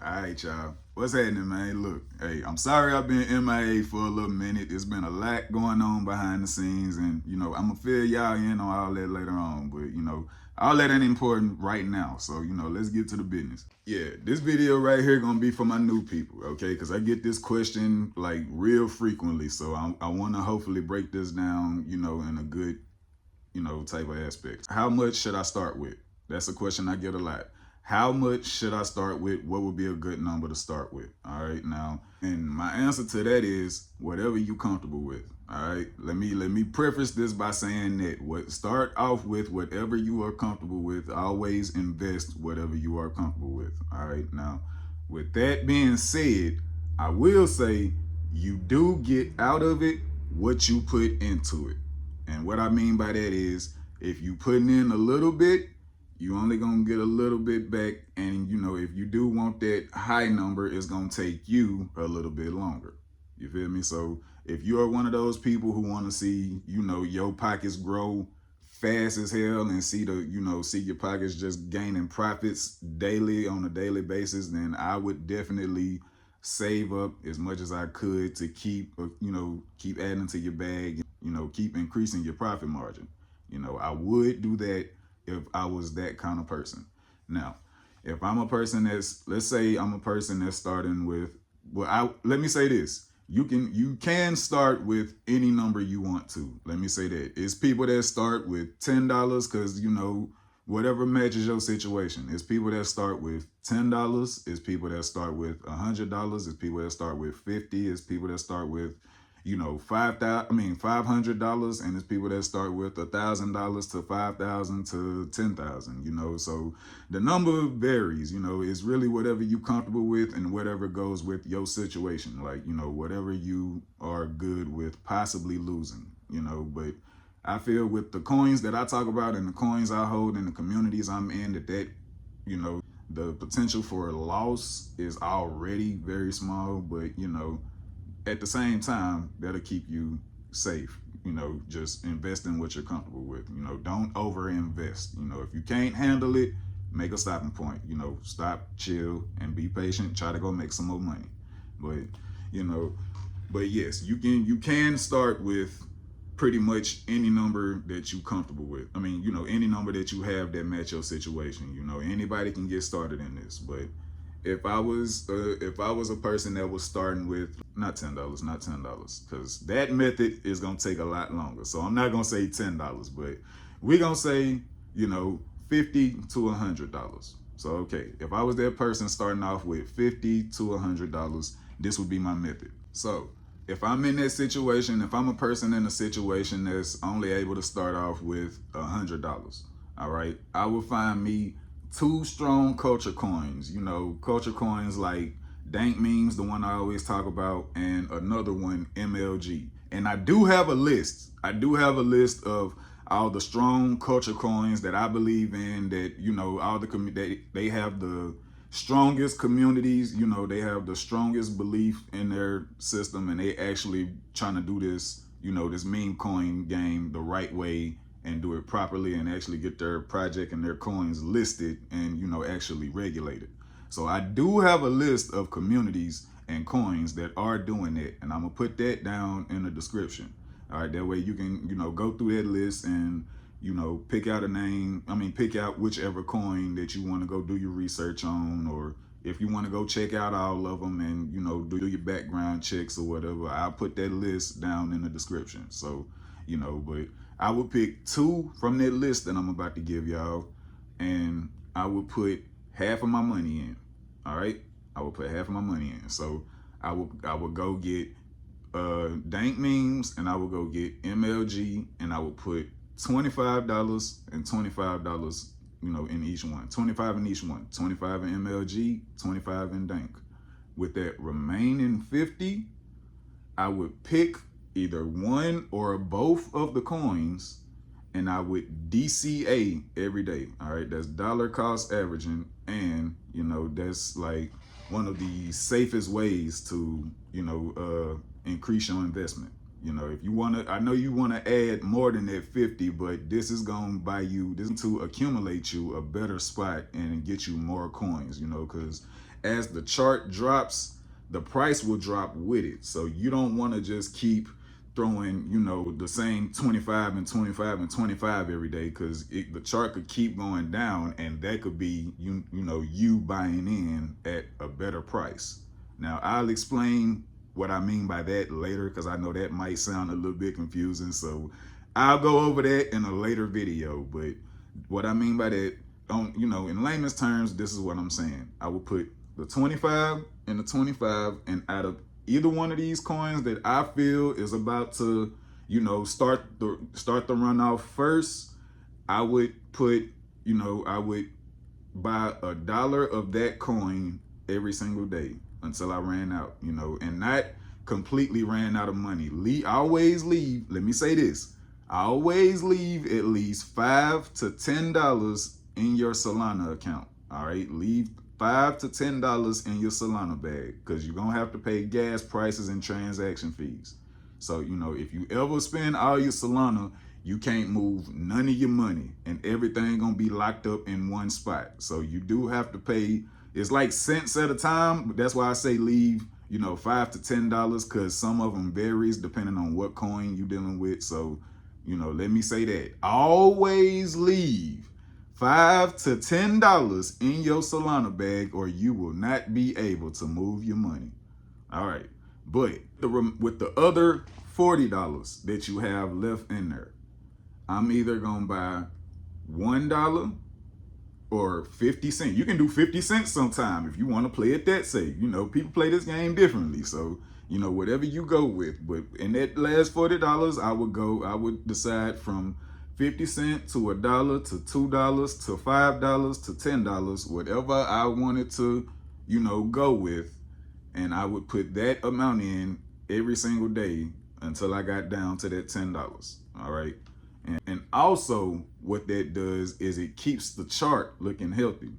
All right, y'all. What's happening, man? Look, hey, I'm sorry I've been MIA for a little minute. There's been a lot going on behind the scenes, and I'm gonna fill y'all in on all that later on. But all that ain't important right now. So let's get to the business. Yeah, this video right here gonna be for my new people, okay? Because I get this question like real frequently, so I want to hopefully break this down, in a good, type of aspect. How much should I start with? That's a question I get a lot. How much should I start with? What would be a good number to start with? All right, now, and my answer to that is whatever you comfortable with. All right, let me preface this by saying that start off with whatever you are comfortable with. Always invest whatever you are comfortable with. All right, now, with that being said, I will say you do get out of it what you put into it. And what I mean by that is if you putting in a little bit, you only gonna get a little bit back, and if you do want that high number, it's gonna take you a little bit longer. You feel me? So if you are one of those people who want to see your pockets grow fast as hell and see your pockets just gaining profits daily on a daily basis, then I would definitely save up as much as I could to keep adding to your bag, keep increasing your profit margin. I would do that if I was that kind of person. Now, if I'm a person let's say I'm a person that's starting with, let me say this. You can start with any number you want to. Let me say that. It's people that start with $10 because, whatever matches your situation. It's people that start with $10. It's people that start with $100. It's people that start with $50. It's people that start with $500, and it's people that start with $1,000 to $5,000 to $10,000. So the number varies. It's really whatever you comfortable with and whatever goes with your situation. Like whatever you are good with possibly losing. But I feel with the coins that I talk about and the coins I hold in the communities I'm in, that the potential for a loss is already very small. But at the same time, that'll keep you safe. Just invest in what you're comfortable with. Don't over invest. If you can't handle it, make a stopping point. Stop, chill, and be patient. Try to go make some more money. But yes, you can start with pretty much any number that you comfortable with. I mean, any number that you have that match your situation. Anybody can get started in this. But if I was a person that was starting with not $10, because that method is gonna take a lot longer. So I'm not gonna say $10, but we're gonna say $50 to $100. So okay, if I was that person starting off with $50 to $100, this would be my method. So if I'm in that situation, if I'm a person in a situation that's only able to start off with $100, all right, I will find me 2 strong culture coins. Culture coins like Dank memes, the one I always talk about, and another one, MLG. And I do have a list. Of all the strong culture coins that I believe in, that all they have the strongest communities. They have the strongest belief in their system, and they actually trying to do this this meme coin game the right way and do it properly and actually get their project and their coins listed and actually regulated. So I do have a list of communities and coins that are doing it, and I'm gonna put that down in the description. All right, that way you can go through that list and pick out a name. Pick out whichever coin that you want to go do your research on, or if you want to go check out all of them and do your background checks or whatever. I'll put that list down in the description. So but I would pick 2 from that list that I'm about to give y'all, and I would put half of my money in. All right, I would put half of my money in. So I would go get Dank memes, and I would go get MLG, and I would put $25 and $25 in each one. 25 in each one. 25 in MLG, 25 in Dank. With that remaining 50, I would pick either one or both of the coins, and I would DCA every day. All right, that's dollar cost averaging, and that's like one of the safest ways to increase your investment. You know, if you want to, I know you want to add more than that 50, but this is going to buy you, this is to accumulate you a better spot and get you more coins, you know, because as the chart drops, the price will drop with it. So you don't want to just keep throwing, you know, the same 25 and 25 and 25 every day, because the chart could keep going down, and that could be, you know, you buying in at a better price. Now, I'll explain what I mean by that later, because I know that might sound a little bit confusing. So I'll go over that in a later video. But what I mean by that, you know, in layman's terms, this is what I'm saying. I will put the 25 and the 25, and out of either one of these coins that I feel is about to, you know, start the runoff first, I would put, you know, I would buy $1 of that coin every single day until I ran out, you know, and not completely ran out of money. Always leave, let me say this, I always leave at least $5 to $10 in your Solana account. All right, leave $5 to $10 in your Solana bag, because you're gonna have to pay gas prices and transaction fees. So, you know, if you ever spend all your Solana, you can't move none of your money, and everything gonna be locked up in one spot. So you do have to pay, it's like cents at a time, but that's why I say leave, you know, $5 to $10, because some of them varies depending on what coin you're dealing with. So, you know, let me say that. Always leave $5 to $10 in your Solana bag, or you will not be able to move your money. All right, but with the other $40 that you have left in there, I'm either gonna buy $1 or 50 cents. You can do 50 cents sometime if you want to play it that safe. You know, people play this game differently. So, you know, whatever you go with. But in that last $40, I would decide from 50 cents to $1 to $2 to $5 to $10, whatever I wanted to, you know, go with. And I would put that amount in every single day until I got down to that $10. All right. And also what that does is it keeps the chart looking healthy.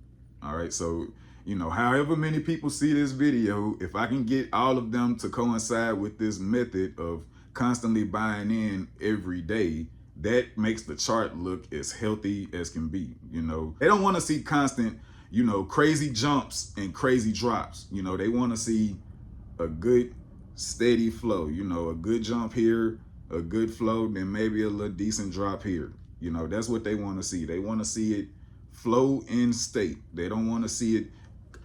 All right. So, you know, however many people see this video, if I can get all of them to coincide with this method of constantly buying in every day, that makes the chart look as healthy as can be. You know, they don't want to see constant, you know, crazy jumps and crazy drops. You know, they want to see a good steady flow, you know, a good jump here, a good flow, then maybe a little decent drop here. You know, that's what they want to see. They want to see it flow in state. They don't want to see it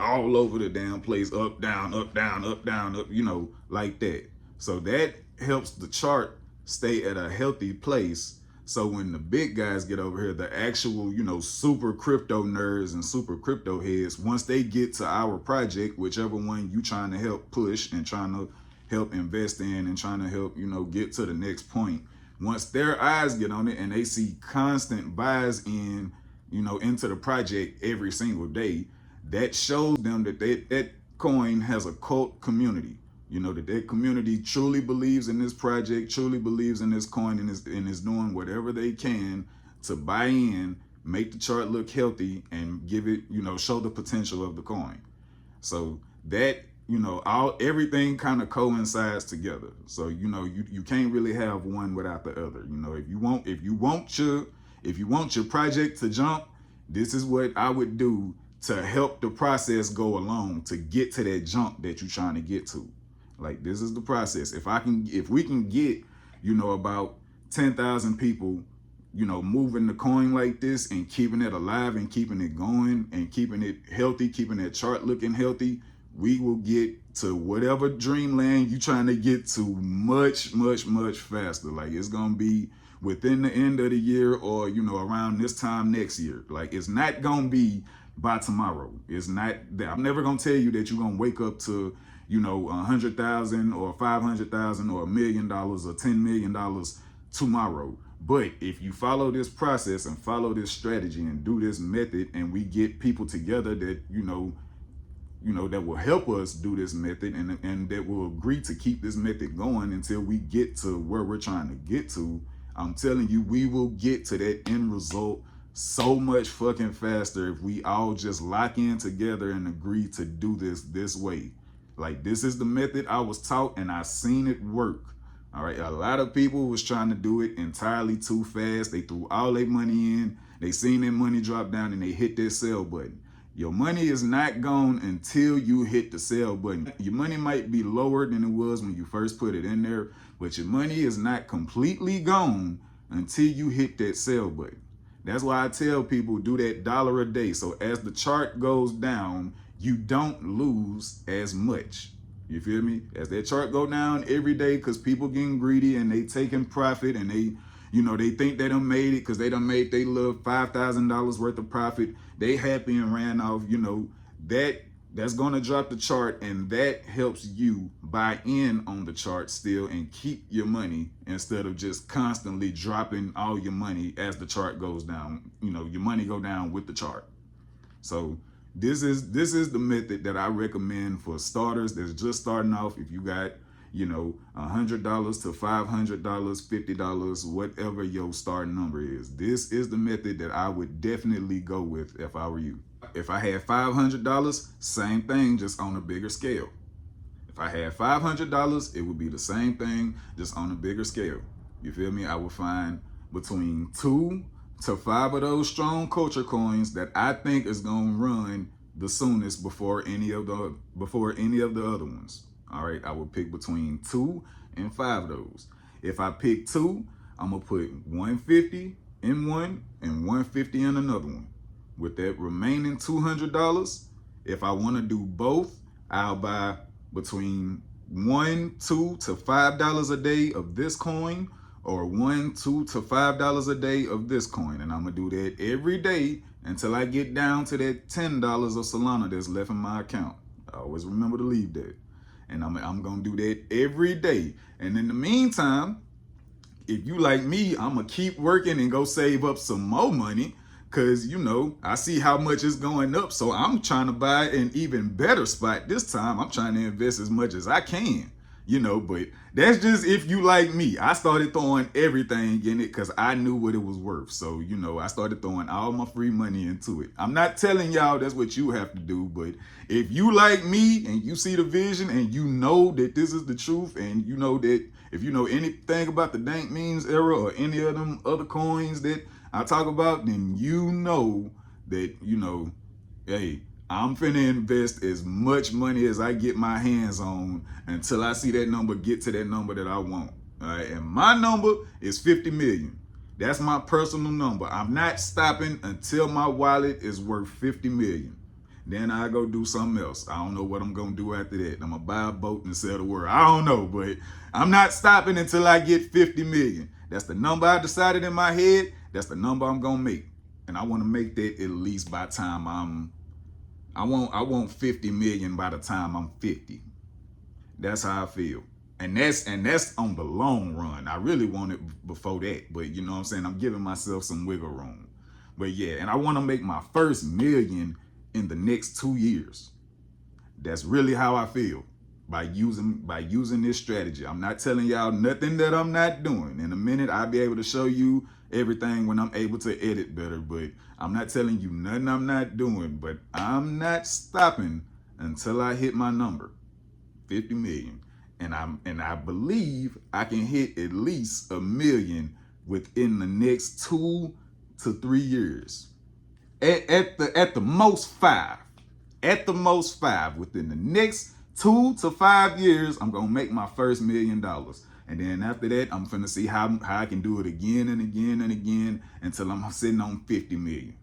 all over the damn place, up, down, up, down, up, down, up, you know, like that. So that helps the chart stay at a healthy place. So when the big guys get over here, the actual, you know, super crypto nerds and super crypto heads, once they get to our project, whichever one you trying to help push and trying to help invest in and trying to help, you know, get to the next point, once their eyes get on it and they see constant buys in, you know, into the project every single day, that shows them that that coin has a cult community. You know, that community truly believes in this project, truly believes in this coin, and is doing whatever they can to buy in, make the chart look healthy, and give it, you know, show the potential of the coin. So that, you know, everything kind of coincides together. So, you know, you can't really have one without the other. You know, if you want your project to jump, this is what I would do to help the process go along to get to that jump that you're trying to get to. Like, this is the process. If we can get, you know, about 10,000 people, you know, moving the coin like this and keeping it alive and keeping it going and keeping it healthy, keeping that chart looking healthy, we will get to whatever dreamland you're trying to get to much, much, much faster. Like, it's going to be within the end of the year, or, you know, around this time next year. Like, it's not going to be by tomorrow. It's not that. I'm never going to tell you that you're going to wake up to, you know, 100,000 or 500,000 or $1 million or $10 million tomorrow. But if you follow this process and follow this strategy and do this method, and we get people together that, you know, that will help us do this method, and that will agree to keep this method going until we get to where we're trying to get to, I'm telling you, we will get to that end result so much fucking faster if we all just lock in together and agree to do this way. Like, this is the method I was taught, and I seen it work. All right, a lot of people was trying to do it entirely too fast. They threw all their money in. They seen their money drop down and they hit their sell button. Your money is not gone until you hit the sell button. Your money might be lower than it was when you first put it in there, but your money is not completely gone until you hit that sell button. That's why I tell people do that $1 a day. So as the chart goes down, you don't lose as much. You feel me? As that chart go down every day, because people getting greedy and they taking profit and they, you know, they think they done made it because they done made they little $5,000 worth of profit. They happy and ran off, you know, that's going to drop the chart, and that helps you buy in on the chart still and keep your money instead of just constantly dropping all your money as the chart goes down. You know, your money go down with the chart. So this is the method that I recommend for starters that's just starting off. If you got, you know, $100 to $500, $50, whatever your starting number is, this is the method that I would definitely go with if I were you. If I had $500, same thing, just on a bigger scale. If I had $500, it would be the same thing, just on a bigger scale. You feel me? I would find between 2 to 5 of those strong culture coins that I think is gonna run the soonest before any of the other ones. All right, I would pick between 2 and 5 of those. If I pick 2, I'm gonna put 150 in one and 150 in another one. With that remaining $200, if I want to do both, I'll buy between $1, $2 to $5 a day of this coin, or $1, $2 to $5 a day of this coin, and I'm gonna do that every day until I get down to that $10 of Solana that's left in my account. I always remember to leave that, and I'm gonna do that every day. And in the meantime, if you like me, I'm gonna keep working and go save up some more money. Cause you know, I see how much it's going up. So I'm trying to buy an even better spot this time. I'm trying to invest as much as I can, you know, but that's just if you like me. I started throwing everything in it because I knew what it was worth. So, you know, I started throwing all my free money into it. I'm not telling y'all that's what you have to do, but if you like me and you see the vision and you know that this is the truth, and you know that if you know anything about the Dank memes era or any of them other coins that I talk about, then you know that, you know, hey, I'm finna invest as much money as I get my hands on until I see that number get to that number that I want. All right, and my number is 50 million. That's my personal number. I'm not stopping until my wallet is worth 50 million. Then I go do something else. I don't know what I'm gonna do after that. I'm gonna buy a boat and sell the world. I don't know, but I'm not stopping until I get 50 million. That's the number I decided in my head. That's the number I'm gonna make, and I want to make that at least by the time I want 50 million by the time I'm 50. That's how I feel, and that's on the long run. I really want it before that, but you know what I'm saying, I'm giving myself some wiggle room. But yeah, and I want to make my first million in the next 2 years. That's really how I feel by using this strategy. I'm not telling y'all nothing that I'm not doing. In a minute, I'll be able to show you everything when I'm able to edit better, but I'm not telling you nothing I'm not doing. But I'm not stopping until I hit my number, 50 million. And I believe I can hit at least 1 million within the next 2 to 3 years. At the most 5. At the most 5. Within the next 2 to 5 years, I'm gonna make my first $1 million. And then after that, I'm finna see how I can do it again and again and again until I'm sitting on 50 million.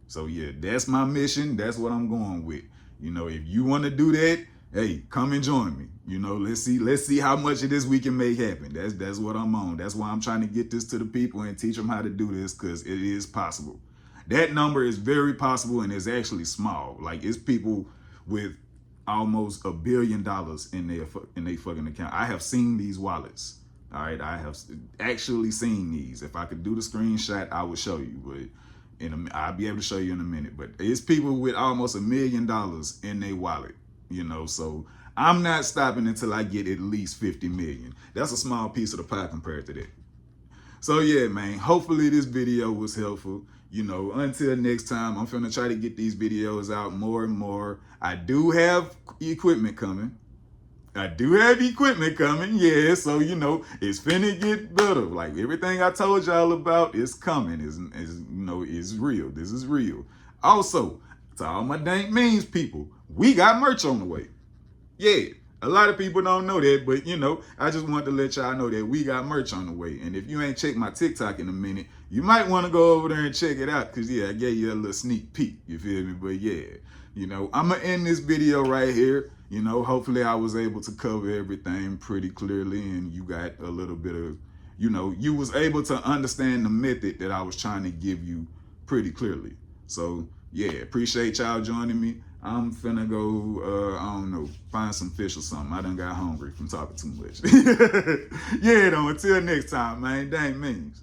So yeah, that's my mission. That's what I'm going with. You know, if you want to do that, hey, come and join me. You know, let's see how much of this we can make happen. That's what I'm on. That's why I'm trying to get this to the people and teach them how to do this, because it is possible. That number is very possible, and it's actually small. Like, it's people with almost $1 billion in their fucking account. I have seen these wallets. All right, I have actually seen these. If I could do the screenshot, I would show you, but I'll be able to show you in a minute. But it's people with almost $1 million in their wallet, you know. So I'm not stopping until I get at least 50 million. That's a small piece of the pie compared to that. So yeah, man, hopefully this video was helpful. You know, until next time, I'm finna try to get these videos out more and more. I do have equipment coming. I do have equipment coming, yeah, so, you know, it's finna get better. Like, everything I told y'all about is coming, is you know, is real. This is real. Also, to all my Dank memes people, we got merch on the way. Yeah, a lot of people don't know that, but, you know, I just wanted to let y'all know that we got merch on the way. And if you ain't checked my TikTok in a minute, you might want to go over there and check it out, because, yeah, I gave you a little sneak peek, you feel me? But, yeah, you know, I'm going to end this video right here. You know, hopefully I was able to cover everything pretty clearly, and you got a little bit of, you know, you was able to understand the method that I was trying to give you pretty clearly. So, yeah, appreciate y'all joining me. I'm finna go, I don't know, find some fish or something. I done got hungry from talking too much. Yeah, though, until next time, man, Dank memes.